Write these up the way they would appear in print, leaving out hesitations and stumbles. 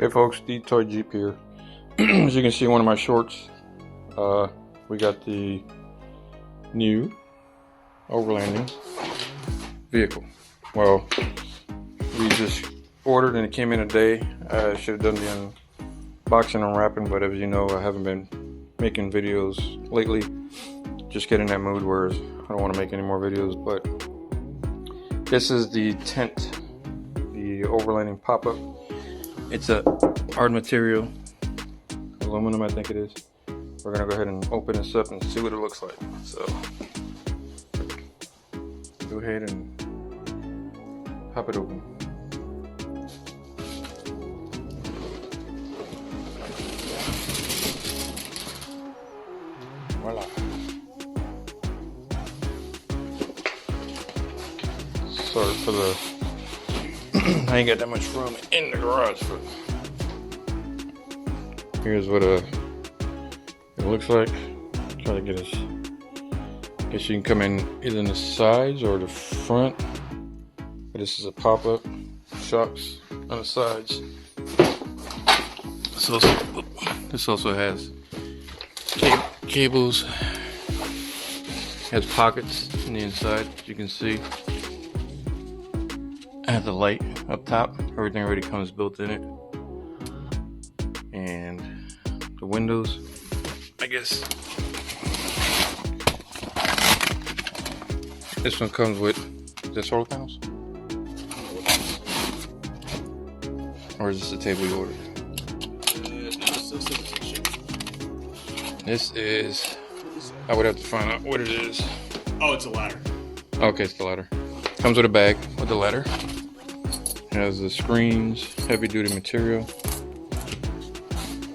Hey folks, the Toy Jeep here. As you can see in one of my shorts, we got the new overlanding vehicle. Well, we just ordered and it came in a day. I should have done the unboxing and wrapping, but as you know, I haven't been making videos lately. Just getting in that mood where I don't want to make any more videos, but this is the tent, the overlanding pop-up. It's a hard material, aluminum I think it is. We're gonna go ahead and open this up and see what it looks like. So go ahead and pop it open. Voila. Sorry for the I ain't got that much room in the garage, but here's what it looks like. Try to get us. Guess you can come in either in the sides or the front. But this is a pop-up. Shocks on the sides. This also has cables. Has pockets in the inside, as you can see. I have the light up top. Everything already comes built in it. And the windows, I guess. This one comes with, is that solar panels? Or is this the table you ordered? This is, I would have to find out what it is. Oh, it's a ladder. Okay, it's the ladder. Comes with a bag with the ladder. Has the screens, heavy duty material.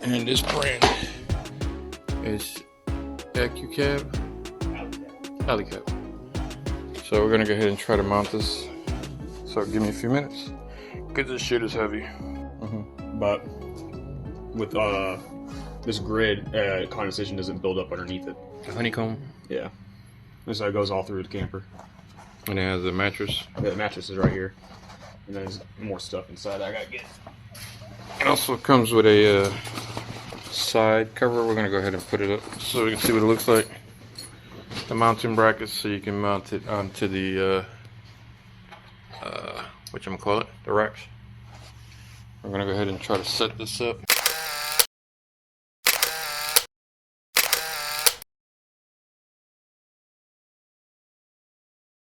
And this brand is Alu-Cab. Alu-Cab. So we're gonna go ahead and try to mount this. So give me a few minutes, because this shit is heavy. But with this grid, condensation doesn't build up underneath it. The honeycomb. Yeah. And so it goes all through the camper. And it has a mattress. Yeah, the mattress is right here. And there's more stuff inside I gotta get. It also comes with a side cover. We're gonna go ahead and put it up so we can see what it looks like. The mounting brackets, so you can mount it onto the whatchamacallit, the racks. We're gonna go ahead and try to set this up.